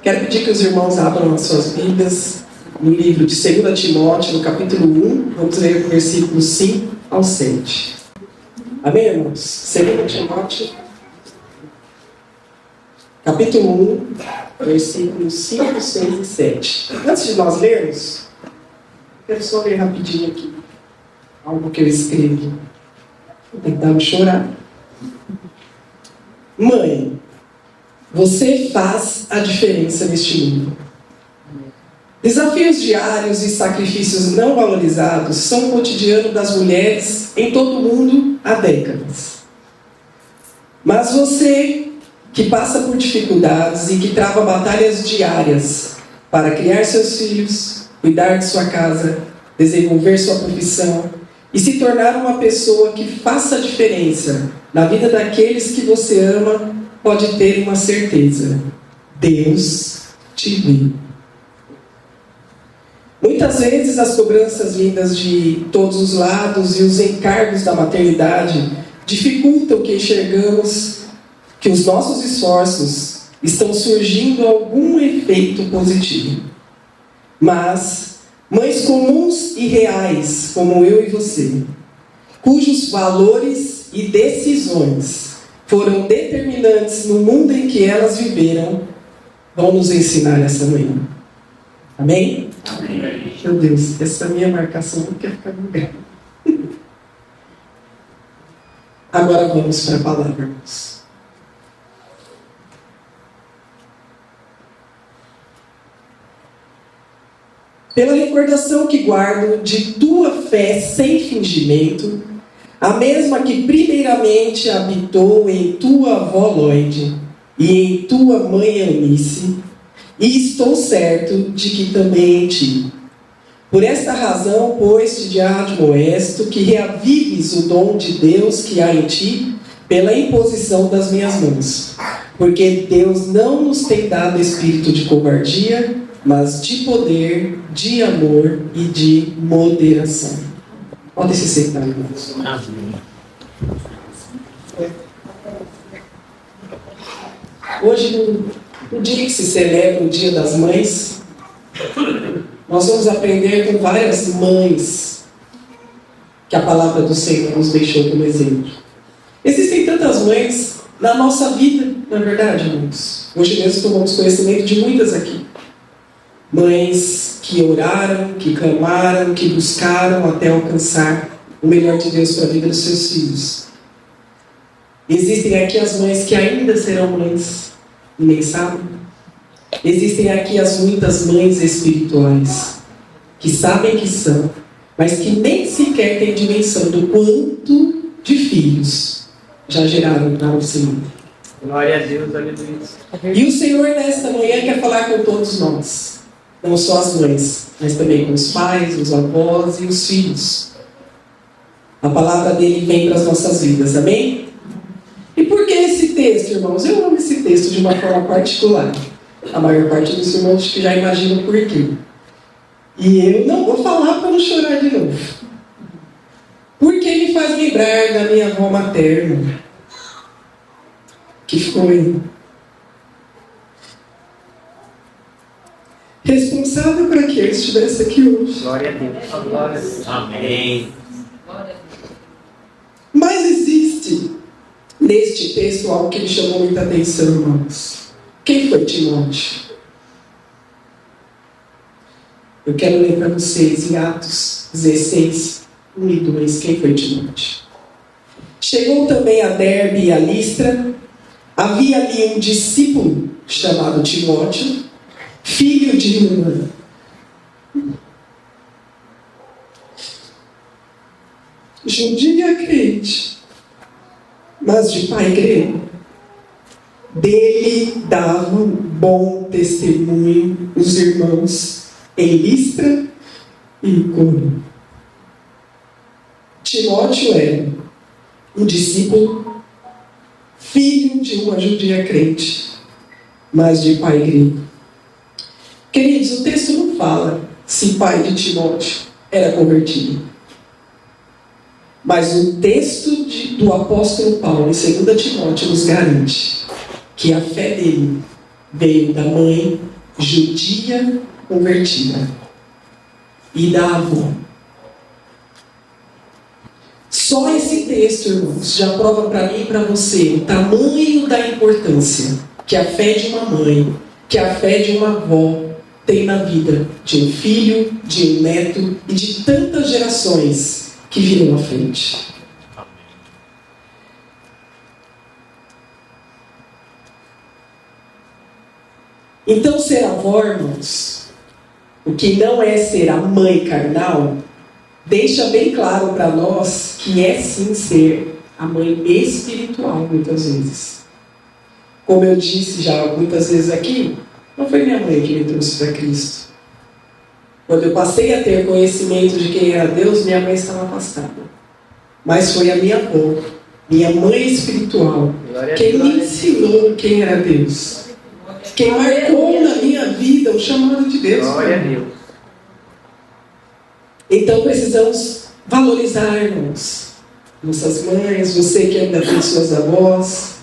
Quero pedir que os irmãos abram as suas Bíblias no livro de 2 Timóteo, no capítulo 1. Vamos ler o versículo 5 ao 7. Amém, irmãos? 2 Timóteo, capítulo 1, versículos 5, 6 e 7. Antes de nós lermos, quero só ler rapidinho aqui algo que eu escrevi. Vou tentar não chorar. Mãe, você faz a diferença neste mundo. Desafios diários e sacrifícios não valorizados são o cotidiano das mulheres em todo o mundo há décadas. Mas você, que passa por dificuldades e que trava batalhas diárias para criar seus filhos, cuidar de sua casa, desenvolver sua profissão e se tornar uma pessoa que faça a diferença na vida daqueles que você ama, pode ter uma certeza: Deus te vê. Muitas vezes as cobranças vindas de todos os lados e os encargos da maternidade dificultam que enxergamos que os nossos esforços estão surgindo algum efeito positivo. Mas mães comuns e reais, como eu e você, cujos valores e decisões foram determinantes no mundo em que elas viveram, vão nos ensinar essa manhã. Amém? Amém. Meu Deus, essa minha marcação não quer ficar no lugar. Agora vamos para a palavra, irmãos. Pela recordação que guardo de tua fé sem fingimento, a mesma que primeiramente habitou em tua avó Loide e em tua mãe Eunice, e estou certo de que também em ti. Por esta razão, pois, te admoesto que reavives o dom de Deus que há em ti pela imposição das minhas mãos. Porque Deus não nos tem dado espírito de covardia, mas de poder, de amor e de moderação. Podem se sentar, irmãos. Hoje, no dia que se celebra o Dia das Mães, nós vamos aprender com várias mães que a palavra do Senhor nos deixou como exemplo. Existem tantas mães na nossa vida, na verdade, irmãos. Hoje mesmo tomamos conhecimento de muitas aqui. Mães que oraram, que clamaram, que buscaram até alcançar o melhor de Deus para a vida dos seus filhos. Existem aqui as mães que ainda serão mães e nem sabem. Existem aqui as muitas mães espirituais que sabem que são, mas que nem sequer têm dimensão do quanto de filhos já geraram para o Senhor. Glória a Deus, aleluia. E o Senhor nesta manhã quer falar com todos nós. Não só as mães, mas também com os pais, os avós e os filhos. A palavra dele vem para as nossas vidas, amém? E por que esse texto, irmãos? Eu amo esse texto de uma forma particular. A maior parte dos irmãos que já imaginam por quê. E eu não vou falar para não chorar de novo. Porque me faz lembrar da minha avó materna, que foi responsável para que eu estivesse aqui hoje. Glória a Deus. Glória a Deus. Amém. Mas existe neste texto algo que me chamou muita atenção, irmãos. Quem foi Timóteo? Eu quero ler para vocês em Atos 16, 1 e 2, quem foi Timóteo. Chegou também a Derbe e a Listra. Havia ali um discípulo chamado Timóteo, filho de uma judia crente, mas de pai grego. Dele davam bom testemunho os irmãos em Listra e Icônio. Timóteo era um discípulo, filho de uma judia crente, mas de pai grego. Queridos, o texto não fala se o pai de Timóteo era convertido. Mas o texto do apóstolo Paulo, em 2 Timóteo, nos garante que a fé dele veio da mãe judia convertida e da avó. Só esse texto, irmãos, já prova para mim e para você o tamanho da importância que a fé de uma mãe, que a fé de uma avó tem na vida de um filho, de um neto e de tantas gerações que virão à frente. Então, ser avó, irmãos, o que não é ser a mãe carnal, deixa bem claro para nós que é sim ser a mãe espiritual, muitas vezes. Como eu disse já muitas vezes aqui, não foi minha mãe que me trouxe para Cristo. Quando eu passei a ter conhecimento de quem era Deus, minha mãe estava afastada. Mas foi a minha avó, minha mãe espiritual, quem me ensinou quem era Deus. Quem marcou na minha vida o chamado de Deus. Glória a Deus. Então precisamos valorizar, irmãos, nossas mães, você que ainda tem suas avós,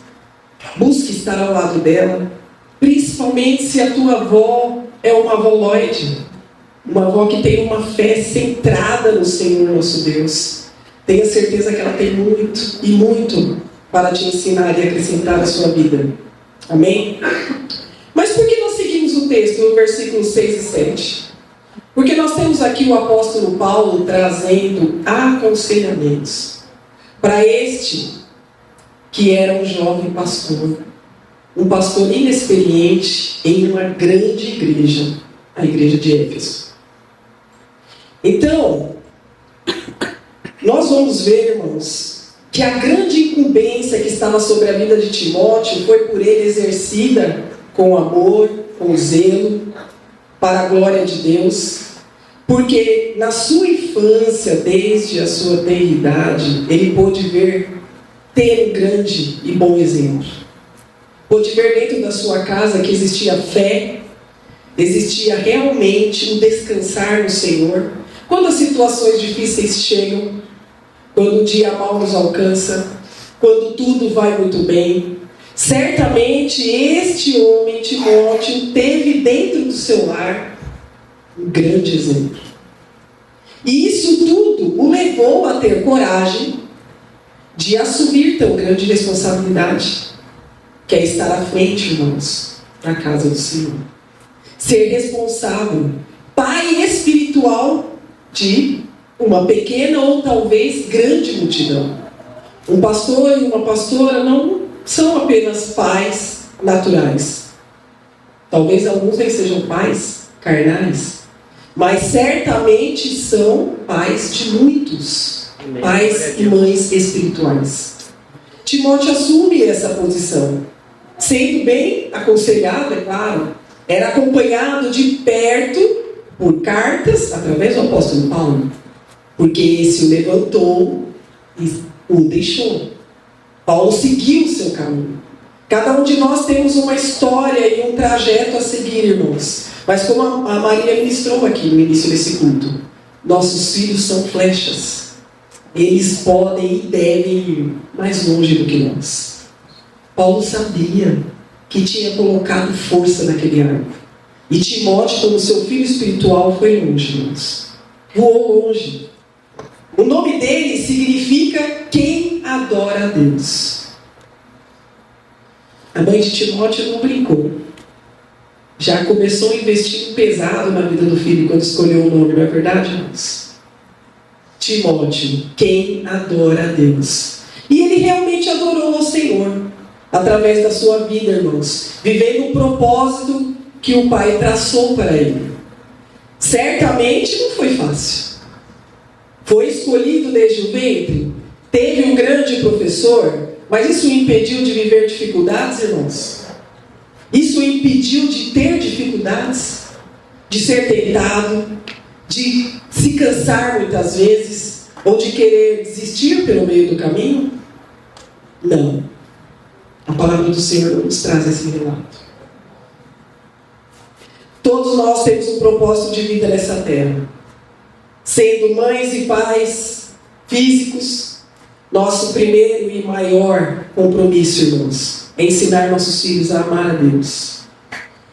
busque estar ao lado dela, principalmente se a tua avó é uma avóloide, uma avó que tem uma fé centrada no Senhor nosso Deus. Tenha certeza que ela tem muito e muito para te ensinar e acrescentar à sua vida. Amém? Mas por que nós seguimos o texto no versículo 6 e 7? Porque nós temos aqui o apóstolo Paulo trazendo aconselhamentos para este que era um jovem pastor, um pastor inexperiente em uma grande igreja, a igreja de Éfeso. Então, nós vamos ver, irmãos, que a grande incumbência que estava sobre a vida de Timóteo foi por ele exercida com amor, com zelo, para a glória de Deus, porque na sua infância, desde a sua tenridade, ele pôde ter um grande e bom exemplo. Pôde ver dentro da sua casa que existia fé, existia realmente um descansar no Senhor. Quando as situações difíceis chegam, quando o dia mal nos alcança, quando tudo vai muito bem, certamente este homem, Timóteo, teve dentro do seu lar um grande exemplo. E isso tudo o levou a ter coragem de assumir tão grande responsabilidade, que é estar à frente, irmãos, da casa do Senhor. Ser responsável, pai espiritual de uma pequena ou talvez grande multidão. Um pastor e uma pastora não são apenas pais naturais. Talvez alguns nem sejam pais carnais, mas certamente são pais de muitos, pais e mães espirituais. Timóteo assume essa posição, sendo bem aconselhado, é claro, era acompanhado de perto por cartas, através do apóstolo Paulo, porque esse o levantou e o deixou. Paulo seguiu o seu caminho. Cada um de nós temos uma história e um trajeto a seguir, irmãos. Mas como a Maria ministrou aqui no início desse culto, nossos filhos são flechas. Eles podem e devem ir mais longe do que nós. Paulo sabia que tinha colocado força naquele arco. E Timóteo, como seu filho espiritual, foi longe, irmãos. Voou longe. O nome dele significa quem adora a Deus. A mãe de Timóteo não brincou. Já começou a investir pesado na vida do filho quando escolheu o nome, não é verdade, irmãos? Timóteo, quem adora a Deus. E ele realmente adorou ao Senhor, através da sua vida, irmãos, vivendo o propósito que o Pai traçou para ele. Certamente não foi fácil. Foi escolhido desde o ventre, teve um grande professor, mas isso o impediu de viver dificuldades, irmãos? Isso o impediu de ter dificuldades, de ser tentado, de se cansar muitas vezes, ou de querer desistir pelo meio do caminho? Não. A palavra do Senhor não nos traz esse relato. Todos nós temos um propósito de vida nessa terra. Sendo mães e pais físicos, nosso primeiro e maior compromisso, irmãos, é ensinar nossos filhos a amar a Deus.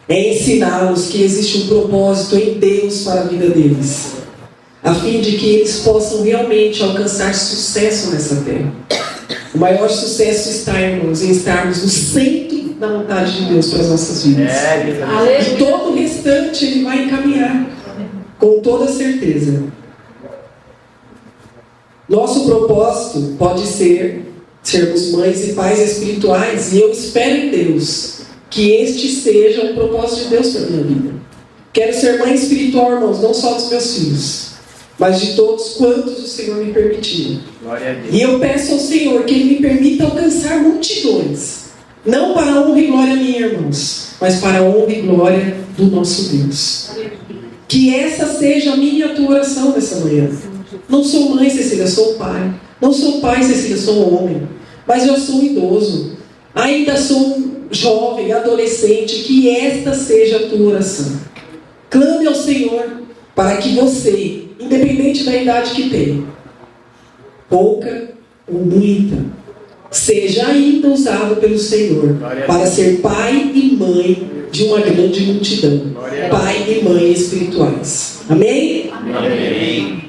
é ensiná-los que existe um propósito em Deus para a vida deles, a fim de que eles possam realmente alcançar sucesso nessa terra. O maior sucesso está, irmãos, em estarmos no centro da vontade de Deus para as nossas vidas. E todo o restante Ele vai encaminhar, com toda certeza. Nosso propósito pode ser sermos mães e pais espirituais, e eu espero em Deus que este seja o propósito de Deus para a minha vida. Quero ser mãe espiritual, irmãos, não só dos meus filhos, mas de todos quantos o Senhor me permitir. E eu peço ao Senhor que Ele me permita alcançar multidões, não para a honra e glória minha, irmãos, mas para a honra e glória do nosso Deus. Que essa seja a minha tua oração nessa manhã. Não sou mãe, Cecília, sou pai. Não sou pai, Cecília, sou homem. Mas eu sou idoso. Ainda sou jovem, adolescente. Que esta seja a tua oração. Clame ao Senhor para que você, independente da idade que tem, pouca ou muita, seja ainda usado pelo Senhor para ser pai e mãe de uma grande multidão. Pai e mãe espirituais. Amém? Amém.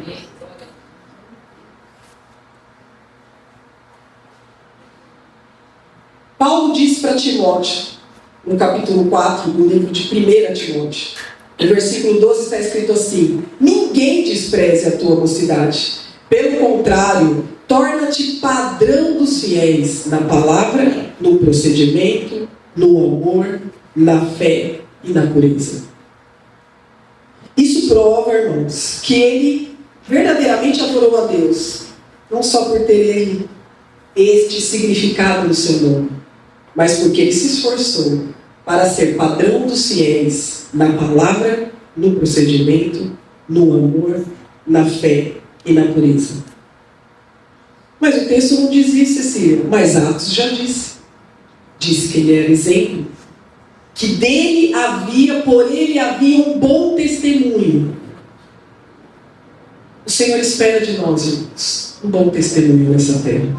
Paulo diz para Timóteo, no capítulo 4 do livro de 1 Timóteo, no versículo 12 está escrito assim: ninguém despreze a tua mocidade. Pelo contrário, torna-te padrão dos fiéis na palavra, no procedimento, no amor, na fé e na pureza. Isso prova, irmãos, que ele verdadeiramente adorou a Deus, não só por ter este significado no seu nome, mas porque ele se esforçou para ser padrão dos fiéis na palavra, no procedimento, no amor, na fé e na pureza. Mas o texto não diz isso, Cecília. Mas Atos já disse. Disse que ele era exemplo. Que por ele havia um bom testemunho. O Senhor espera de nós, irmãos, um bom testemunho nessa terra.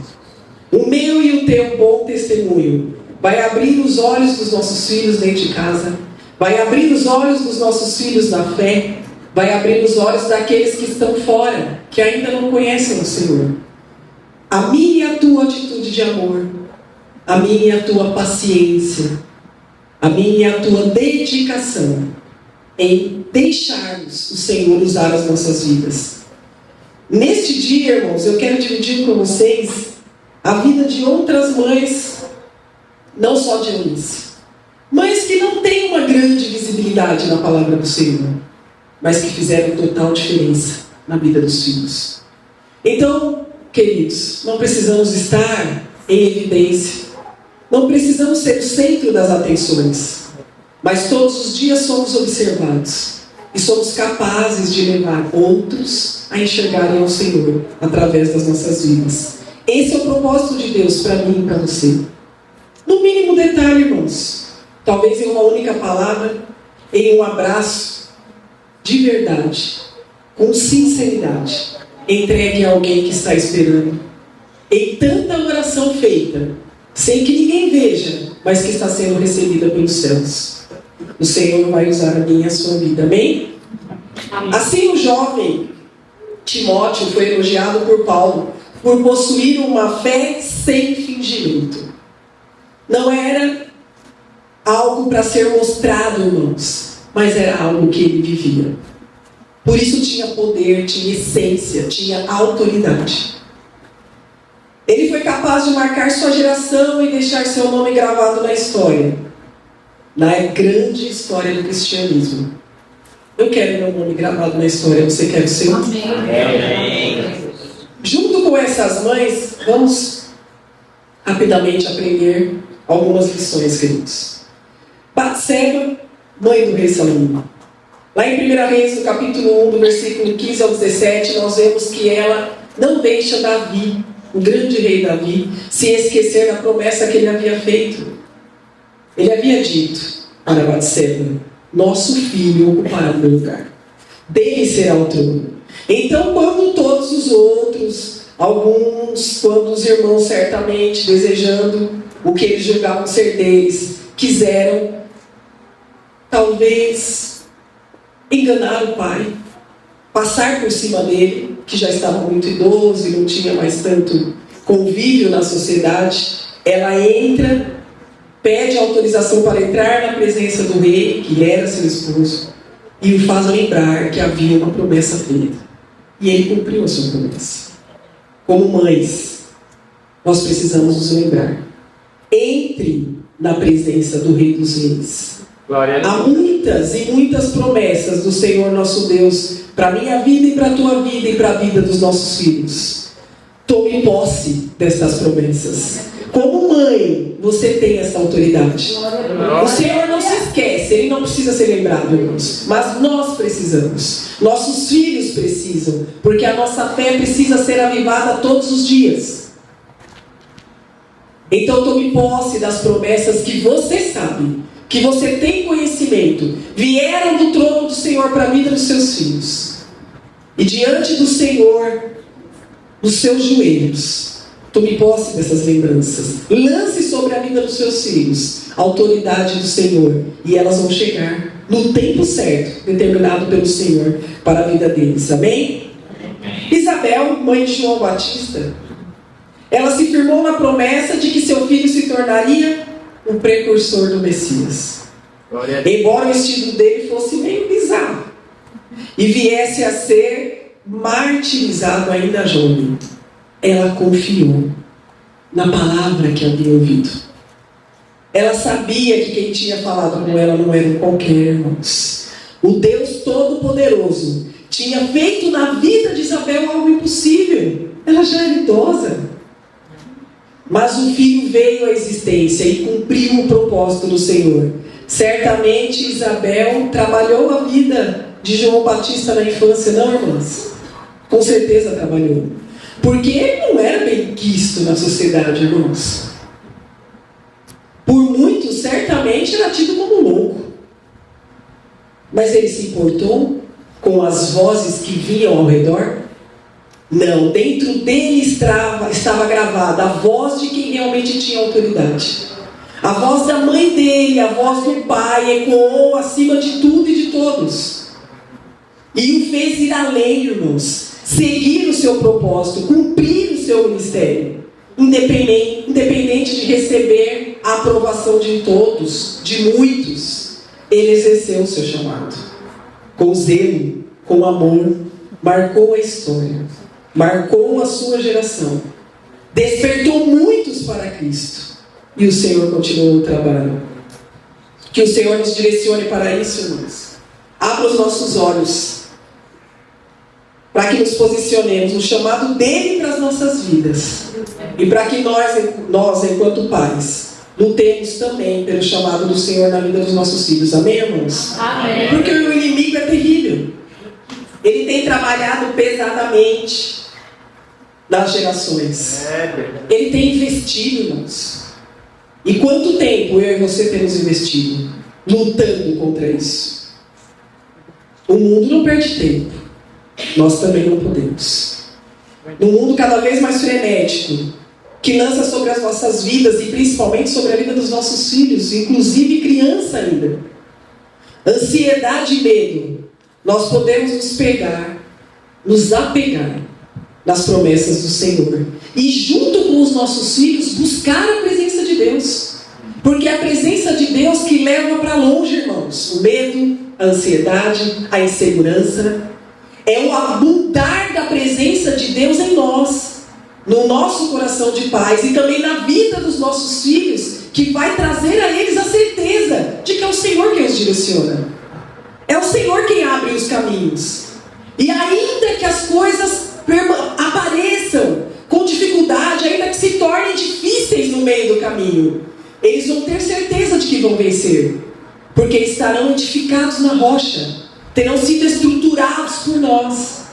O meu e o teu bom testemunho vai abrir os olhos dos nossos filhos dentro de casa, vai abrir os olhos dos nossos filhos na fé, vai abrir os olhos daqueles que estão fora, que ainda não conhecem o Senhor. A minha e a tua atitude de amor, a minha e a tua paciência, a minha e a tua dedicação em deixarmos o Senhor usar as nossas vidas. Neste dia, irmãos, eu quero dividir com vocês a vida de outras mães, não só de Eunice, mães que não têm uma grande visibilidade na palavra do Senhor, mas que fizeram total diferença na vida dos filhos. Então, queridos, não precisamos estar em evidência, não precisamos ser o centro das atenções, mas todos os dias somos observados e somos capazes de levar outros a enxergarem ao Senhor através das nossas vidas. Esse é o propósito de Deus para mim e para você. No mínimo detalhe, irmãos, talvez em uma única palavra, em um abraço de verdade, com sinceridade, entregue a alguém que está esperando, em tanta oração feita, sem que ninguém veja, mas que está sendo recebida pelos céus. O Senhor vai usar a minha e a sua vida, amém? Assim o jovem Timóteo foi elogiado por Paulo por possuir uma fé sem fingimento. Não era algo para ser mostrado, irmãos, mas era algo que ele vivia. Por isso tinha poder, tinha essência, tinha autoridade. Ele foi capaz de marcar sua geração e deixar seu nome gravado na história, na grande história do cristianismo. Eu quero meu nome gravado na história, você quer o seu? Amém. Junto com essas mães, vamos rapidamente aprender algumas lições, queridos. Batseba, mãe do rei Salomão. Lá em 1 Reis, no capítulo 1, do versículo 15 ao 17, nós vemos que ela não deixa Davi, o grande rei Davi, se esquecer da promessa que ele havia feito. Ele havia dito para Batseba: nosso filho ocupará o meu lugar, dele será o trono. Então, quando todos os outros, quando os irmãos certamente desejando o que eles julgavam ser deles, quiseram talvez enganar o pai, passar por cima dele, que já estava muito idoso e não tinha mais tanto convívio na sociedade. Ela entra, pede autorização para entrar na presença do rei, que era seu esposo, e o faz lembrar que havia uma promessa feita. E ele cumpriu a sua promessa. Como mães, nós precisamos nos lembrar. Entre na presença do Rei dos Reis. Há muitas e muitas promessas do Senhor nosso Deus para a minha vida e para a tua vida e para a vida dos nossos filhos. Tome posse destas promessas. Como mãe, você tem essa autoridade. O Senhor não se esquece, Ele não precisa ser lembrado, irmãos. Mas nós precisamos. Nossos filhos precisam. Porque a nossa fé precisa ser avivada todos os dias. Então tome posse das promessas que você sabe, que você tem conhecimento, vieram do trono do Senhor para a vida dos seus filhos. E diante do Senhor, nos seus joelhos, tome posse dessas lembranças. Lance sobre a vida dos seus filhos a autoridade do Senhor. E elas vão chegar no tempo certo, determinado pelo Senhor para a vida deles. Amém? Isabel, mãe de João Batista, ela se firmou na promessa de que seu filho se tornaria o precursor do Messias. Embora o estilo dele fosse meio bizarro e viesse a ser martirizado ainda jovem, ela confiou na palavra que havia ouvido. Ela sabia que quem tinha falado com ela não era um qualquer, irmãos. O Deus Todo-Poderoso tinha feito na vida de Isabel algo impossível. Ela já era idosa. Mas o filho veio à existência e cumpriu o propósito do Senhor. Certamente Isabel trabalhou a vida de João Batista na infância, não, irmãs? Com certeza trabalhou. Porque ele não era bem quisto na sociedade, irmãos. Por muitos, certamente era tido como louco. Mas ele se importou com as vozes que vinham ao redor? Não, dentro dele estava gravada a voz de quem realmente tinha autoridade. A voz da mãe dele, a voz do pai, ecoou acima de tudo e de todos. E o fez ir além, irmãos. Seguir o seu propósito, cumprir o seu ministério. Independente de receber a aprovação de todos, de muitos, ele exerceu o seu chamado. Com zelo, com amor, marcou a história. Marcou a sua geração. Despertou muitos para Cristo. E o Senhor continuou o trabalho. Que o Senhor nos direcione para isso, irmãos. Abra os nossos olhos. Para que nos posicionemos no chamado dele para as nossas vidas. E para que nós, enquanto pais, lutemos também pelo chamado do Senhor na vida dos nossos filhos. Amém, irmãos? Amém. Porque o inimigo é terrível. Ele tem trabalhado pesadamente nas gerações. Ele tem investido, irmãos. E quanto tempo eu e você temos investido lutando contra isso? O mundo não perde tempo. Nós também não podemos. Num mundo cada vez mais frenético, que lança sobre as nossas vidas e principalmente sobre a vida dos nossos filhos, inclusive criança ainda, ansiedade e medo, nós podemos nos apegar nas promessas do Senhor. E junto com os nossos filhos, buscar a presença de Deus. Porque é a presença de Deus que leva para longe, irmãos, o medo, a ansiedade, a insegurança. É o abundar da presença de Deus em nós, no nosso coração de paz e também na vida dos nossos filhos, que vai trazer a eles a certeza de que é o Senhor quem os direciona. É o Senhor quem abre os caminhos. E ainda que as coisas apareçam com dificuldade, ainda que se tornem difíceis no meio do caminho, eles vão ter certeza de que vão vencer, porque estarão edificados na rocha, terão sido estruturados por nós,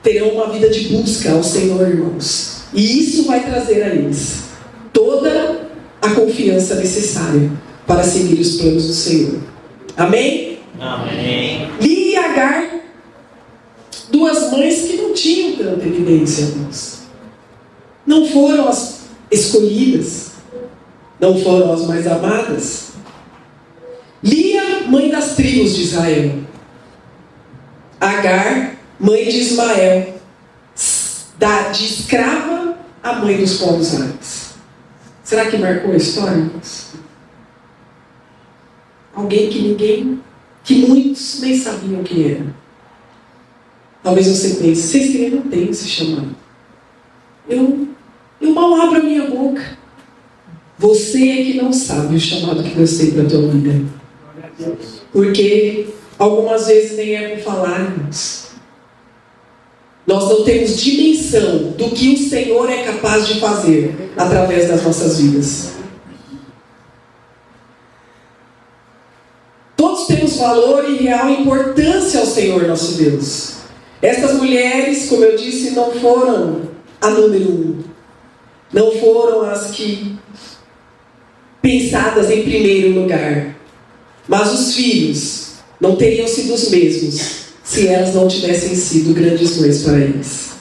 terão uma vida de busca ao Senhor, irmãos. E isso vai trazer a eles toda a confiança necessária para seguir os planos do Senhor. Amém? Amém. Lia e Agar, duas mães que não tinham tanta evidência, irmãos. Não foram as escolhidas, não foram as mais amadas. Lia, mãe das tribos de Israel. Agar, mãe de Ismael, de escrava a mãe dos povos árabes. Será que marcou a história, irmãos? Alguém que muitos nem sabiam quem era. Talvez você pense, vocês que não têm esse chamado. Eu mal abro a minha boca. Você é que não sabe o chamado que Deus tem para a tua vida. Porque algumas vezes nem é por falar, irmãos. Nós não temos dimensão do que o Senhor é capaz de fazer através das nossas vidas. Todos temos valor e real importância ao Senhor nosso Deus. Estas mulheres, como eu disse, não foram a número 1. Não foram as que pensadas em primeiro lugar. Mas os filhos não teriam sido os mesmos se elas não tivessem sido grandes mães para eles.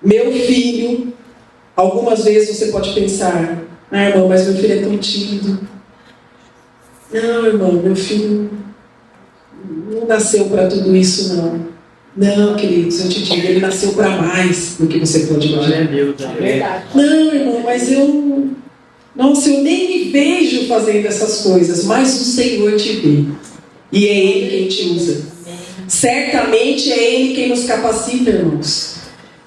Meu filho, algumas vezes você pode pensar, irmão, mas meu filho é tão tímido. Não, irmão, meu filho não nasceu para tudo isso, não. Não, queridos, eu te digo, ele nasceu para mais do que você pode imaginar. É verdade. Não, irmão, mas eu nem me vejo fazendo essas coisas, mas o Senhor te vê. E é Ele quem te usa. Certamente é Ele quem nos capacita, irmãos.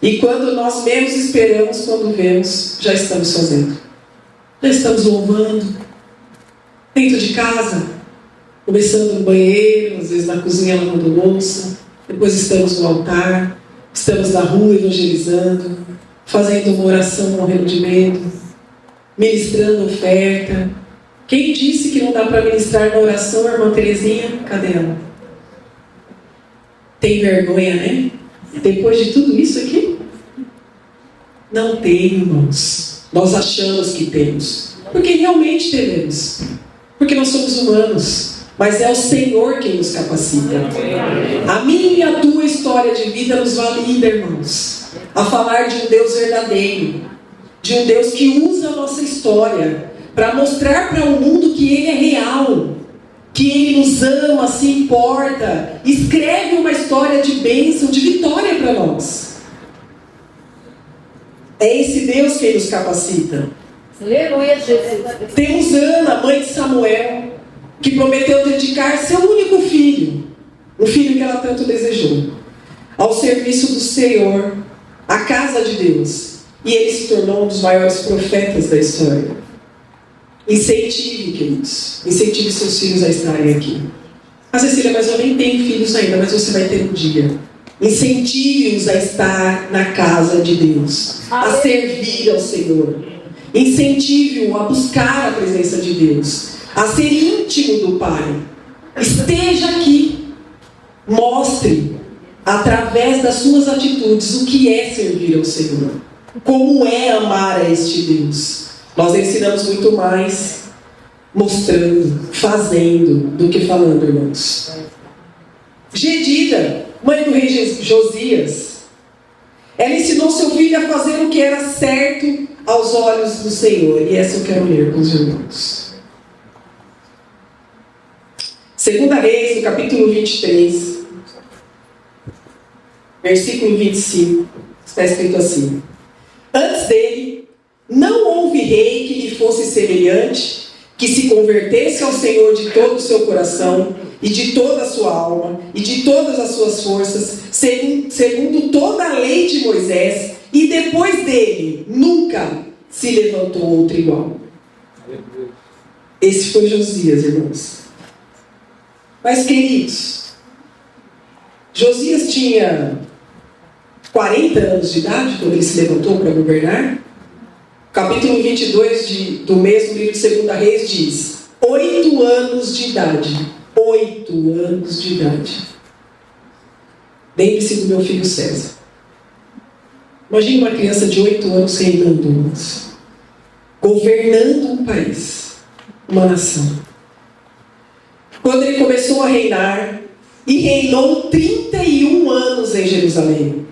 E quando nós menos esperamos, quando vemos, já estamos fazendo. Já estamos louvando. Dentro de casa, começando no banheiro, às vezes na cozinha lavando louça. Depois estamos no altar, estamos na rua evangelizando, fazendo uma oração morrendo de medo, ministrando oferta. Quem disse que não dá para ministrar na oração, irmã Terezinha? Cadê ela? Tem vergonha, né? Depois de tudo isso aqui? Não tem, irmãos. Nós achamos que temos. Porque realmente teremos. Porque nós somos humanos. Mas é o Senhor quem nos capacita. A minha e a tua história de vida nos valida, irmãos, a falar de um Deus verdadeiro, de um Deus que usa a nossa história para mostrar para o mundo que Ele é real, que Ele nos ama, se importa, escreve uma história de bênção, de vitória para nós. É esse Deus quem nos capacita. Aleluia, Jesus. Temos Ana, mãe de Samuel, que prometeu dedicar seu único filho, o filho que ela tanto desejou, ao serviço do Senhor, à casa de Deus. E ele se tornou um dos maiores profetas da história. Incentive, queridos. Incentive seus filhos a estarem aqui. Ah, Cecília, mas eu nem tenho filhos ainda, mas você vai ter um dia. Incentive-os a estar na casa de Deus, a servir ao Senhor. Incentive-o a buscar a presença de Deus, a ser íntimo do Pai. Esteja aqui. Mostre, através das suas atitudes, o que é servir ao Senhor. Como é amar a este Deus. Nós ensinamos muito mais mostrando, fazendo, do que falando, irmãos. Gedida, mãe do rei Josias, ela ensinou seu filho a fazer o que era certo aos olhos do Senhor. E essa eu quero ler com os irmãos. 2 Reis, no capítulo 23, versículo 25, está escrito assim: antes dele, não houve rei que lhe fosse semelhante, que se convertesse ao Senhor de todo o seu coração, e de toda a sua alma, e de todas as suas forças, segundo toda a lei de Moisés, e depois dele, nunca se levantou outro igual. Esse foi Josias, irmãos. Mas, queridos, Josias tinha 40 anos de idade quando ele se levantou para governar. Capítulo 22 do mesmo livro de 2 Reis diz: 8 anos de idade. 8 anos de idade. Lembre-se do meu filho César. Imagine uma criança de 8 anos reinando, governando um país, uma nação. Quando ele começou a reinar, e reinou 31 anos em Jerusalém.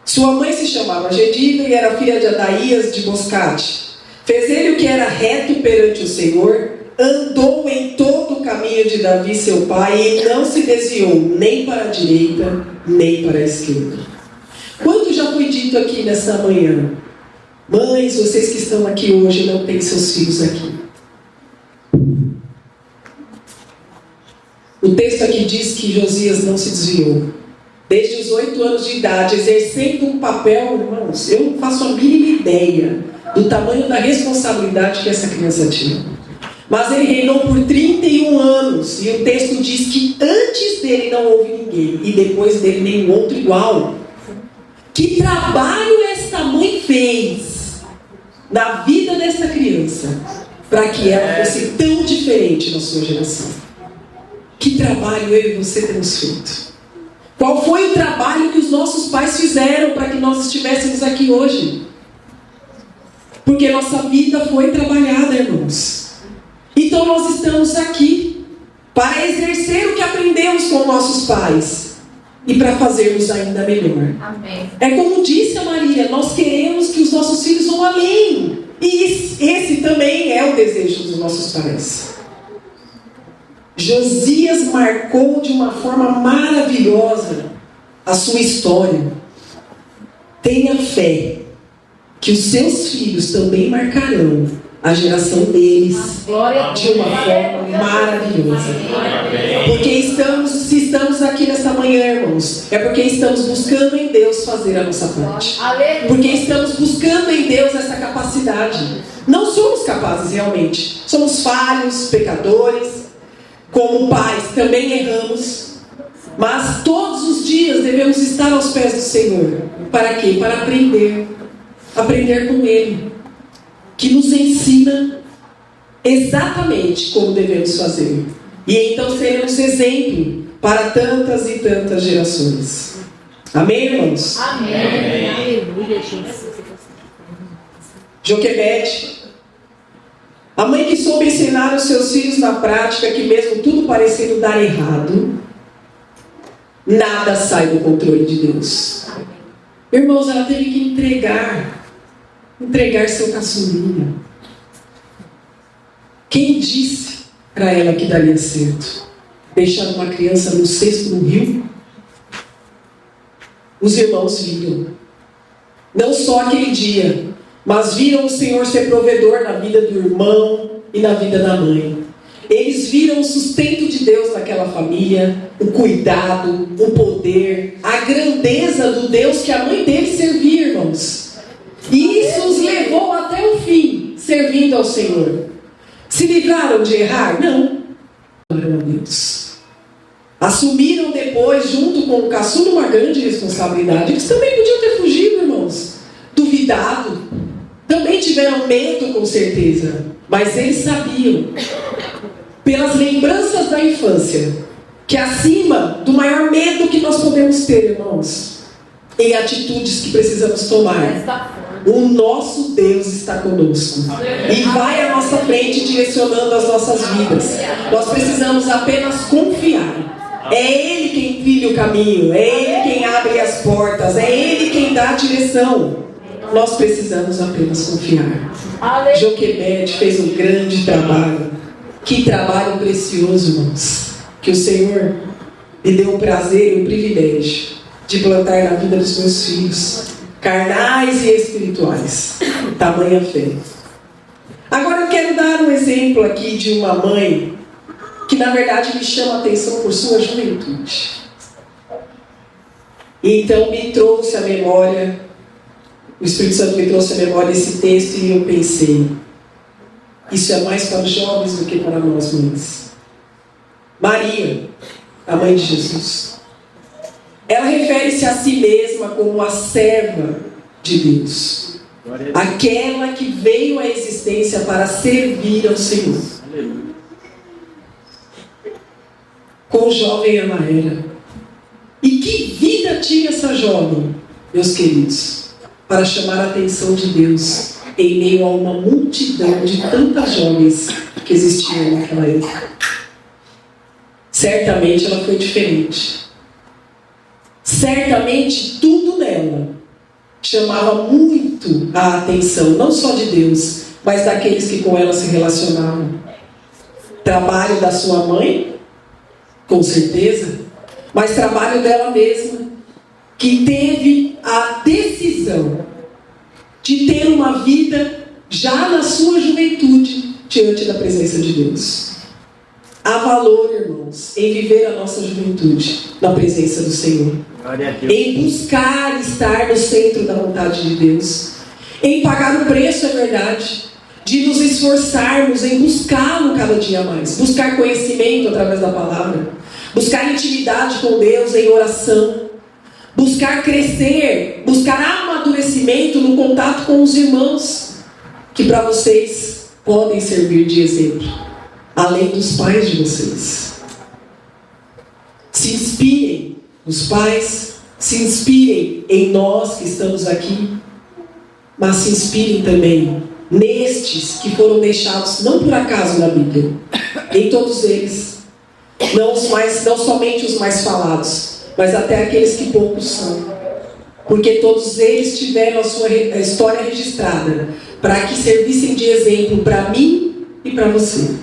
Sua mãe se chamava Gedida e era filha de Adaías de Boscate, Fez ele o que era reto perante o Senhor, andou em todo o caminho de Davi seu pai, e não se desviou nem para a direita, nem para a esquerda. Quanto já foi dito aqui nessa manhã? Mães, vocês que estão aqui hoje não têm seus filhos aqui. O texto aqui diz que Josias não se desviou. Desde os 8 anos de idade, exercendo um papel, irmãos, eu não faço a mínima ideia do tamanho da responsabilidade que essa criança tinha. Mas ele reinou por 31 anos, e o texto diz que antes dele não houve ninguém, e depois dele nenhum outro igual. Que trabalho essa mãe fez na vida dessa criança, para que ela fosse tão diferente na sua geração? Que trabalho eu e você temos feito? Qual foi o trabalho que os nossos pais fizeram para que nós estivéssemos aqui hoje? Porque nossa vida foi trabalhada, irmãos. Então nós estamos aqui para exercer o que aprendemos com nossos pais e para fazermos ainda melhor. Amém. É como disse a Maria, nós queremos que os nossos filhos vão além. E esse também é o desejo dos nossos pais. Josias marcou de uma forma maravilhosa a sua história. Tenha fé que os seus filhos também marcarão a geração deles de uma forma maravilhosa. Porque se estamos aqui nesta manhã, irmãos, é porque estamos buscando em Deus fazer a nossa parte. Porque estamos buscando em Deus essa capacidade. Não somos capazes realmente. Somos falhos, pecadores. Como pais também erramos, mas todos os dias devemos estar aos pés do Senhor. Para quê? Para aprender com Ele, que nos ensina exatamente como devemos fazer. E então seremos exemplo para tantas e tantas gerações. Amém, irmãos? Amém. Aleluia, Jesus. Joquebede, a mãe que soube ensinar os seus filhos na prática, que mesmo tudo parecendo dar errado, nada sai do controle de Deus. Irmãos, ela teve que entregar seu caçulinha. Quem disse para ela que daria certo? Deixar uma criança no cesto do rio? Os irmãos viram. Não só aquele dia, mas viram o Senhor ser provedor na vida do irmão e na vida da mãe. Eles viram o sustento de Deus naquela família, o cuidado, o poder, a grandeza do Deus que a mãe deles servia, irmãos. E isso os levou até o fim, servindo ao Senhor. Se livraram de errar? Não. Glória a Deus. Assumiram depois, junto com o caçula, uma grande responsabilidade. Eles também podiam ter fugido, irmãos. Duvidado. Também tiveram medo, com certeza. Mas eles sabiam, pelas lembranças da infância, que acima do maior medo que nós podemos ter, irmãos, em atitudes que precisamos tomar, o nosso Deus está conosco e vai à nossa frente direcionando as nossas vidas. Nós precisamos apenas confiar. É Ele quem trilha o caminho, é Ele quem abre as portas, é Ele quem dá a direção. Nós precisamos apenas confiar. Joquebede fez um grande trabalho. Que trabalho precioso, irmãos. Que o Senhor me deu o prazer e o privilégio de plantar na vida dos meus filhos, carnais e espirituais. Tamanha fé. Agora eu quero dar um exemplo aqui de uma mãe que na verdade me chama a atenção por sua juventude. Então me trouxe à memória, o Espírito Santo me trouxe à memória esse texto e eu pensei, isso é mais para os jovens do que para nós mães. Maria, a mãe de Jesus, ela refere-se a si mesma como a serva de Deus, aquela que veio à existência para servir ao Senhor. Quão jovem ela era, e que vida tinha essa jovem, meus queridos, para chamar a atenção de Deus em meio a uma multidão de tantas jovens que existiam naquela época. Certamente ela foi diferente. Certamente tudo nela chamava muito a atenção, não só de Deus, mas daqueles que com ela se relacionavam. Trabalho da sua mãe, com certeza, mas trabalho dela mesma, que teve a decisão de ter uma vida já na sua juventude diante da presença de Deus. Há valor, irmãos, em viver a nossa juventude na presença do Senhor, em buscar estar no centro da vontade de Deus, em pagar o preço, é verdade, de nos esforçarmos em buscá-lo cada dia mais, buscar conhecimento através da palavra, buscar intimidade com Deus em oração, buscar crescer, buscar amadurecimento no contato com os irmãos, que para vocês podem servir de exemplo, além dos pais de vocês. Se inspirem nos pais, se inspirem em nós que estamos aqui, mas se inspirem também nestes que foram deixados, não por acaso na Bíblia, em todos eles, não somente os mais falados, mas até aqueles que poucos são, porque todos eles tiveram a sua história registrada, para que servissem de exemplo para mim e para você.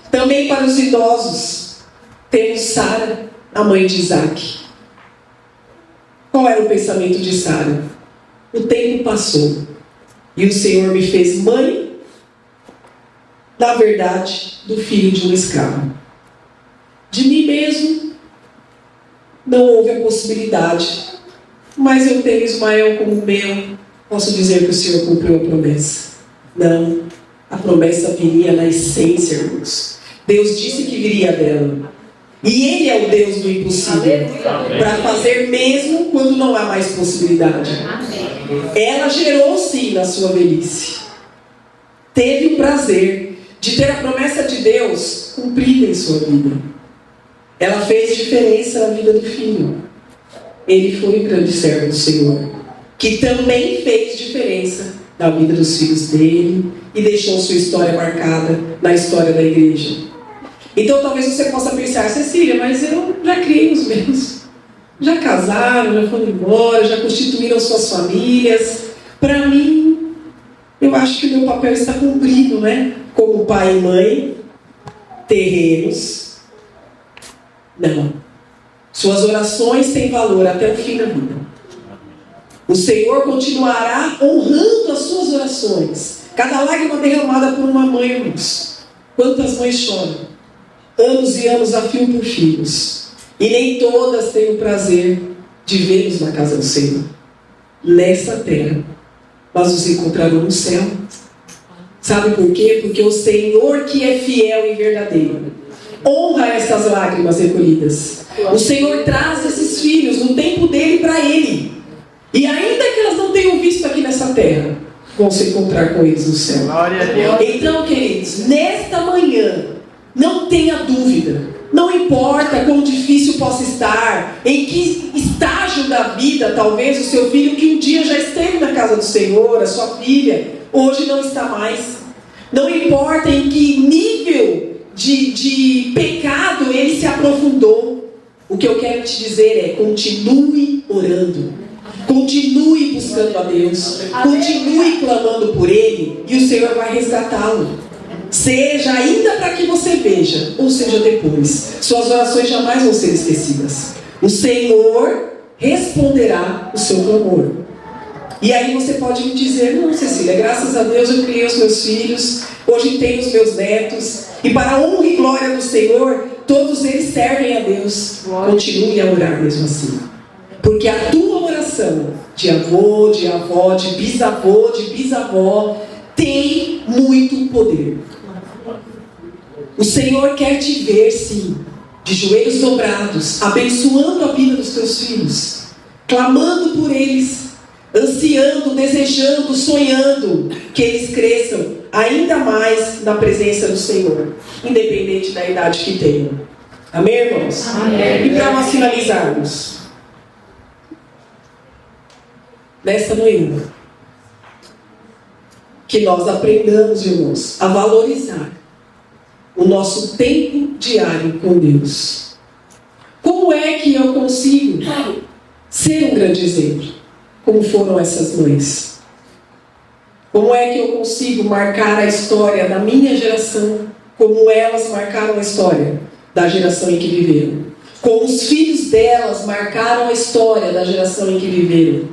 Também para os idosos, temos Sara, a mãe de Isaac. Qual era o pensamento de Sara? O tempo passou e o Senhor me fez mãe, na verdade, do filho de um escravo. De mim mesmo não houve a possibilidade, mas eu tenho Ismael como meu. Posso dizer que o Senhor cumpriu a promessa? Não, a promessa viria na essência, irmãos. Deus disse que viria dela. E Ele é o Deus do impossível, para fazer mesmo quando não há mais possibilidade. Ela gerou sim na sua velhice. Teve o prazer de ter a promessa de Deus cumprida em sua vida. Ela fez diferença na vida do filho. Ele foi um grande servo do Senhor, que também fez diferença na vida dos filhos dele e deixou sua história marcada na história da igreja. Então talvez você possa pensar: Cecília, mas eu já criei os meus, já casaram, já foram embora, já constituíram suas famílias. Para mim, eu acho que o meu papel está cumprido, né? Como pai e mãe, terrenos. Não. Suas orações têm valor até o fim da vida. O Senhor continuará honrando as suas orações. Cada lágrima derramada por uma mãe, irmãos. Quantas mães choram? Anos e anos a fio por filhos. E nem todas têm o prazer de vê-los na casa do Senhor, nessa terra. Mas os encontrarão no céu. Sabe por quê? Porque o Senhor, que é fiel e verdadeiro, honra essas lágrimas recolhidas. O Senhor traz esses filhos no tempo dele para Ele. E ainda que elas não tenham visto aqui nessa terra, vão se encontrar com eles no céu. Então, queridos, nesta manhã, não tenha dúvida. Não importa quão difícil possa estar, em que estágio da vida, talvez o seu filho que um dia já esteve na casa do Senhor, a sua filha, hoje não está mais. Não importa em que nível de pecado ele se aprofundou. O que eu quero te dizer é: continue orando, continue buscando a Deus, continue clamando por Ele, e o Senhor vai resgatá-lo. Seja ainda para que você veja, ou seja depois, suas orações jamais vão ser esquecidas. O Senhor responderá o seu clamor. E aí você pode me dizer: não, Cecília, graças a Deus eu criei os meus filhos, hoje tenho os meus netos, e para a honra e glória do Senhor, todos eles servem a Deus. Continue a orar mesmo assim, porque a tua oração de avô, de avó, de bisavó tem muito poder. O Senhor quer te ver, sim, de joelhos dobrados, abençoando a vida dos teus filhos, clamando por eles, ansiando, desejando, sonhando que eles cresçam ainda mais na presença do Senhor, independente da idade que tenham. Amém, irmãos? Amém. E para nós finalizarmos, nesta manhã, que nós aprendamos, irmãos, a valorizar o nosso tempo diário com Deus. Como é que eu consigo ser um grande exemplo, como foram essas mães? Como é que eu consigo marcar a história da minha geração como elas marcaram a história da geração em que viveram? Como os filhos delas marcaram a história da geração em que viveram?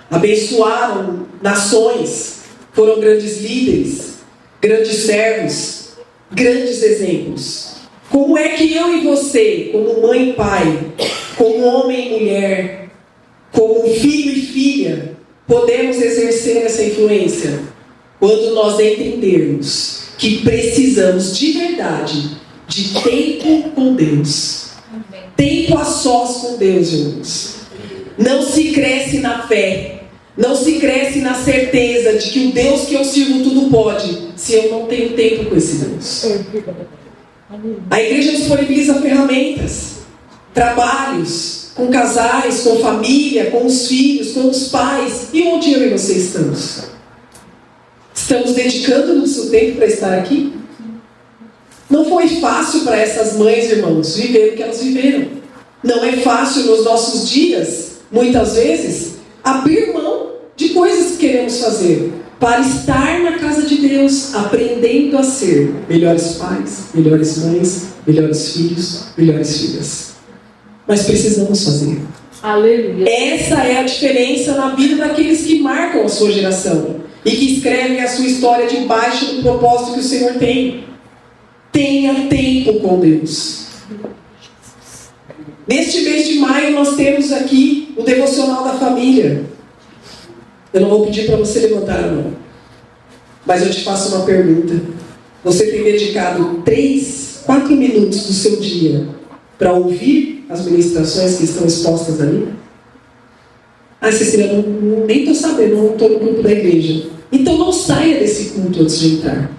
Abençoaram nações, foram grandes líderes, grandes servos, grandes exemplos. Como é que eu e você, como mãe e pai, como homem e mulher, como filho e filha, podemos exercer essa influência? Quando nós entendermos que precisamos de verdade de tempo com Deus. Tempo a sós com Deus, irmãos. Não se cresce na fé, não se cresce na certeza de que o Deus que eu sirvo tudo pode, se eu não tenho tempo com esse Deus. A igreja disponibiliza ferramentas, trabalhos, com casais, com família, com os filhos, com os pais. E onde eu e você estamos? Estamos dedicando nosso tempo para estar aqui? Não foi fácil para essas mães, irmãos, viver o que elas viveram. Não é fácil nos nossos dias, muitas vezes, abrir mão de coisas que queremos fazer para estar na casa de Deus, aprendendo a ser melhores pais, melhores mães, melhores filhos, melhores filhas. Mas precisamos fazer. Aleluia. Essa é a diferença na vida daqueles que marcam a sua geração e que escrevem a sua história debaixo do propósito que o Senhor tem. Tenha tempo com Deus. Neste mês de maio nós temos aqui o devocional da família. Eu não vou pedir para você levantar a mão, mas eu te faço uma pergunta. Você tem dedicado 4 minutos do seu dia para ouvir as ministrações que estão expostas ali? Ah, Cecília, nem estou sabendo, não estou no grupo da igreja. Então não saia desse culto antes de entrar.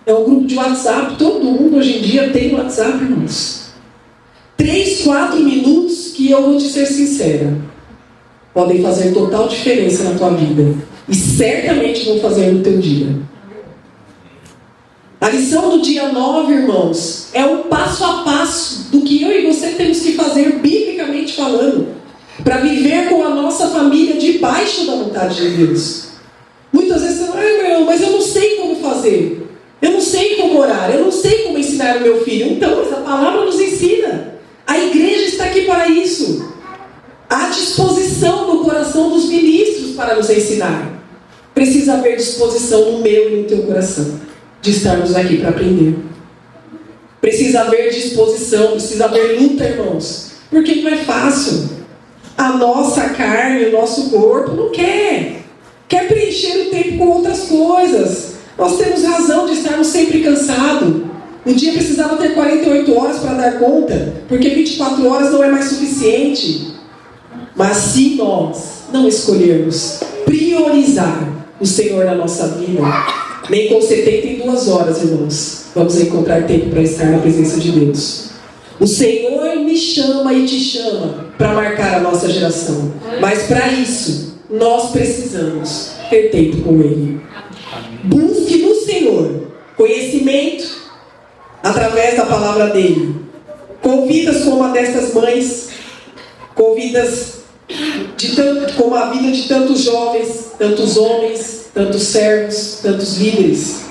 É um grupo de WhatsApp, todo mundo hoje em dia tem WhatsApp, irmãos. 3, 4 minutos que eu vou te ser sincera, podem fazer total diferença na tua vida. E certamente vão fazer no teu dia. A lição do dia 9, irmãos, é um passo a passo do que eu e você temos que fazer, biblicamente falando, para viver com a nossa família debaixo da vontade de Deus. Muitas vezes você fala, mas eu não sei como fazer. Eu não sei como orar, eu não sei como ensinar o meu filho. Então, mas a palavra nos ensina. A igreja está aqui para isso. Há disposição no coração dos ministros para nos ensinar. Precisa haver disposição no meu e no teu coração de estarmos aqui para aprender. Precisa haver disposição, precisa haver luta, irmãos. Porque não é fácil. A nossa carne, o nosso corpo não quer. Quer preencher o tempo com outras coisas. Nós temos razão de estarmos sempre cansados. Um dia precisava ter 48 horas para dar conta, porque 24 horas não é mais suficiente. Mas se nós não escolhermos priorizar o Senhor na nossa vida, nem com 72 horas, irmãos, vamos encontrar tempo para estar na presença de Deus. O Senhor me chama e te chama para marcar a nossa geração. Mas para isso, nós precisamos ter tempo com Ele. Busque no Senhor conhecimento através da palavra dele. Convidas como a destas mães, convidas como a vida de tantos jovens, tantos homens, tantos servos, tantos líderes.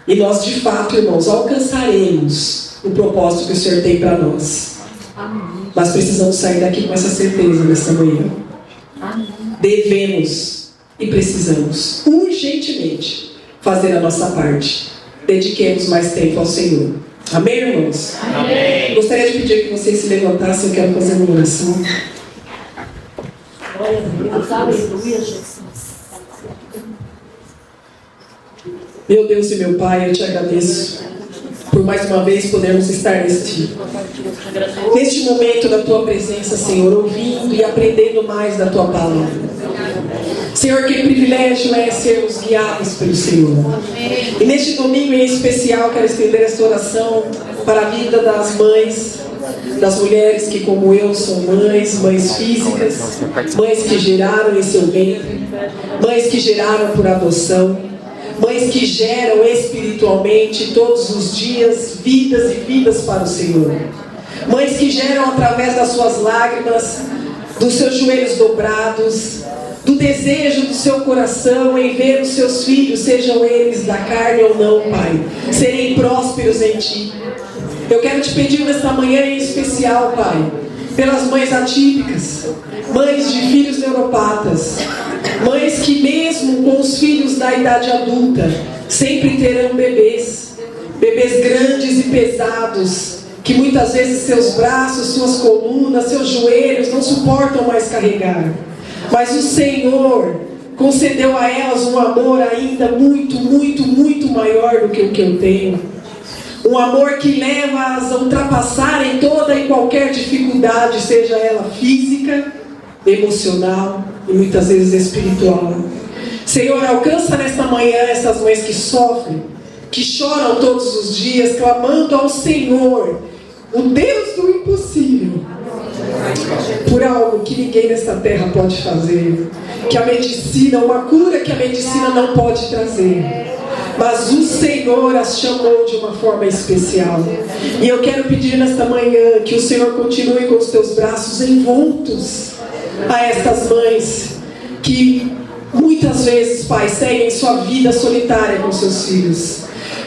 E nós de fato, irmãos, alcançaremos o propósito que o Senhor tem para nós. Amém. Mas precisamos sair daqui com essa certeza nesta manhã. Amém. Devemos e precisamos urgentemente fazer a nossa parte. Dediquemos mais tempo ao Senhor. Amém, irmãos? Amém. Gostaria de pedir que vocês se levantassem. Eu quero fazer uma oração. Glória a Deus. Aleluia, Jesus. Meu Deus e meu Pai, eu te agradeço por mais uma vez podermos estar neste momento da Tua presença, Senhor, ouvindo e aprendendo mais da Tua palavra. Senhor, que privilégio é sermos guiados pelo Senhor. E neste domingo em especial, quero estender esta oração para a vida das mães, das mulheres que, como eu, são mães físicas, mães que geraram em seu ventre, mães que geraram por adoção, mães que geram espiritualmente todos os dias vidas e vidas para o Senhor, mães que geram através das suas lágrimas, dos seus joelhos dobrados, do desejo do seu coração em ver os seus filhos, sejam eles da carne ou não, Pai, serem prósperos em Ti. Eu quero te pedir nesta manhã em especial, Pai, pelas mães atípicas, mães de filhos neuropatas, mães que mesmo com os filhos da idade adulta, sempre terão bebês grandes e pesados, que muitas vezes seus braços, suas colunas, seus joelhos não suportam mais carregar. Mas o Senhor concedeu a elas um amor ainda muito, muito, muito maior do que o que eu tenho. Um amor que leva-as a ultrapassarem toda e qualquer dificuldade, seja ela física, emocional e muitas vezes espiritual. Senhor, alcança nesta manhã essas mães que sofrem, que choram todos os dias, clamando ao Senhor, o Deus do impossível, por algo que ninguém nesta terra pode fazer, que a medicina, uma cura que a medicina não pode trazer. Mas o Senhor as chamou de uma forma especial. E eu quero pedir nesta manhã que o Senhor continue com os teus braços envoltos a estas mães que muitas vezes, Pai, seguem sua vida solitária com seus filhos.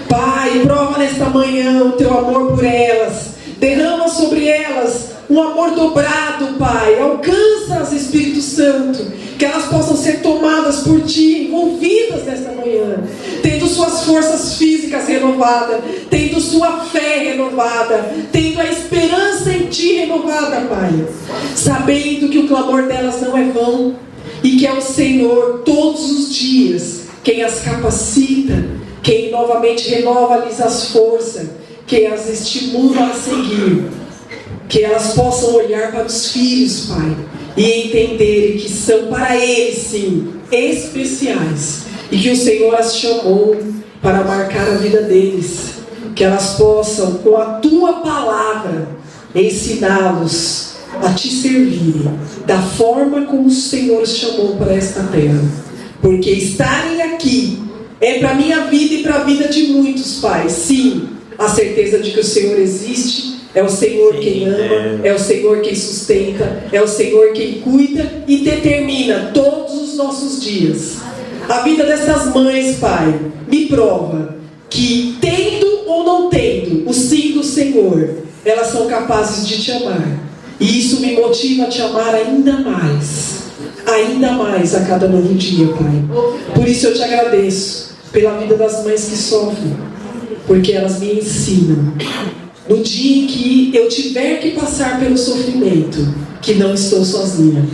Pai, prova nesta manhã o teu amor por elas. Derrama sobre elas um amor dobrado, Pai. Alcança-as, Espírito Santo, que elas possam ser tomadas por Ti, envolvidas nesta manhã, tendo suas forças físicas renovadas, tendo sua fé renovada, tendo a esperança em Ti renovada, Pai, sabendo que o clamor delas não é vão, e que é o Senhor todos os dias quem as capacita, quem novamente renova-lhes as forças, quem as estimula a seguir. Que elas possam olhar para os filhos, Pai, e entenderem que são para eles, sim, especiais. E que o Senhor as chamou para marcar a vida deles. Que elas possam, com a Tua palavra, ensiná-los a Te servirem da forma como o Senhor os chamou para esta terra. Porque estarem aqui é para a minha vida e para a vida de muitos, Pai. Sim, a certeza de que o Senhor existe. É o Senhor quem ama, é o Senhor quem sustenta, é o Senhor quem cuida e determina todos os nossos dias. A vida dessas mães, Pai, me prova que, tendo ou não tendo o sim do Senhor, elas são capazes de Te amar. E isso me motiva a Te amar ainda mais a cada novo dia, Pai. Por isso eu Te agradeço pela vida das mães que sofrem, porque elas me ensinam. No dia em que eu tiver que passar pelo sofrimento, que não estou sozinha.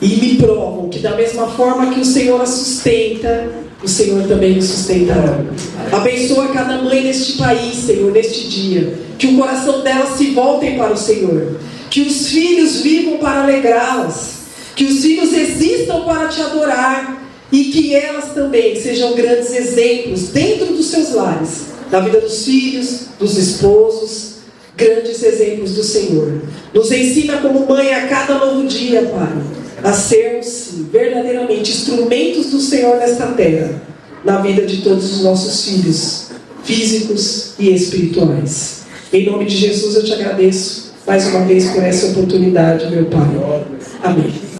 E me provam que da mesma forma que o Senhor a sustenta, o Senhor também me sustentará. Abençoa cada mãe neste país, Senhor, neste dia. Que o coração delas se voltem para o Senhor. Que os filhos vivam para alegrá-las. Que os filhos existam para Te adorar. E que elas também sejam grandes exemplos dentro dos seus lares. Na vida dos filhos, dos esposos. Grandes exemplos do Senhor. Nos ensina como mãe a cada novo dia, Pai, a sermos sim, verdadeiramente instrumentos do Senhor nesta terra, na vida de todos os nossos filhos, físicos e espirituais. Em nome de Jesus eu Te agradeço mais uma vez por essa oportunidade, meu Pai. Amém.